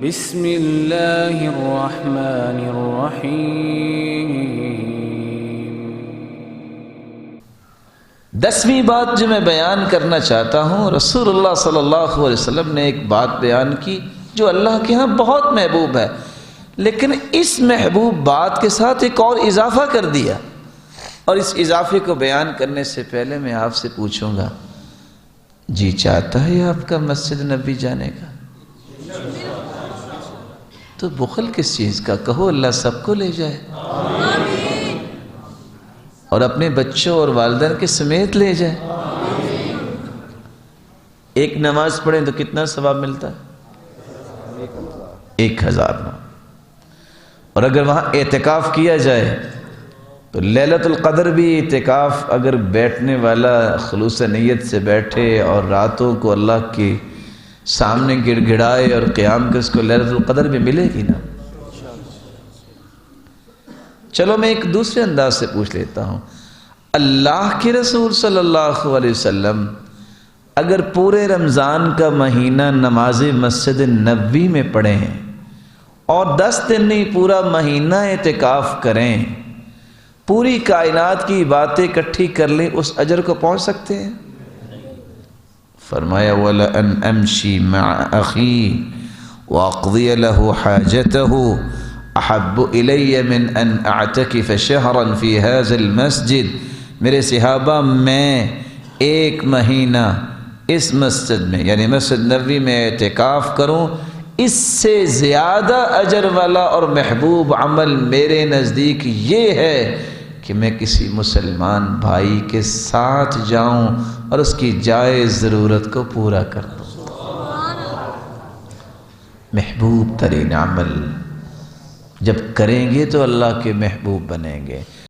بسم اللہ الرحمن الرحیم۔ 10ویں بات جو میں بیان کرنا چاہتا ہوں، رسول اللہ صلی اللہ علیہ وسلم نے ایک بات بیان کی جو اللہ کے ہاں بہت محبوب ہے، لیکن اس محبوب بات کے ساتھ ایک اور اضافہ کر دیا، اور اس اضافے کو بیان کرنے سے پہلے میں آپ سے پوچھوں گا، جی چاہتا ہے آپ کا مسجد نبوی جانے کا؟ تو بخل کس چیز کا؟ کہو اللہ سب کو لے جائے، اور اپنے بچوں اور والدین کے سمیت لے جائے۔ ایک نماز پڑھیں تو کتنا ثواب ملتا ہے؟ 1000۔ اور اگر وہاں اعتکاف کیا جائے تو لیلۃ القدر بھی اعتکاف اگر بیٹھنے والا خلوص نیت سے بیٹھے اور راتوں کو اللہ کی سامنے گڑ گڑائے اور قیام کے، اس کو لیلۃ القدر بھی ملے گی نا۔ چلو میں ایک دوسرے انداز سے پوچھ لیتا ہوں، اللہ کے رسول صلی اللہ علیہ وسلم اگر پورے رمضان کا مہینہ نماز مسجد نبوی میں پڑھیں اور 10 دن نہیں پورا مہینہ اعتکاف کریں، پوری کائنات کی باتیں اکٹھی کر لیں، اس اجر کو پہنچ سکتے ہیں؟ فرمایا وَلَأَنْ أَمْشِي مَعَ أَخِي وَأَقْضِيَ لَهُ حَاجَتَهُ أَحَبُّ إِلَيَّ مِنْ أَنْ أَعْتَكِفَ شَهْرًا فِي هَذَا الْمَسْجِدِ، میرے صحابہ میں ایک مہینہ اس مسجد میں یعنی مسجد نبوی میں اعتکاف کروں، اس سے زیادہ اجر والا اور محبوب عمل میرے نزدیک یہ ہے کہ میں کسی مسلمان بھائی کے ساتھ جاؤں اور اس کی جائز ضرورت کو پورا کر دوں۔ محبوب ترین عمل جب کریں گے تو اللہ کے محبوب بنیں گے۔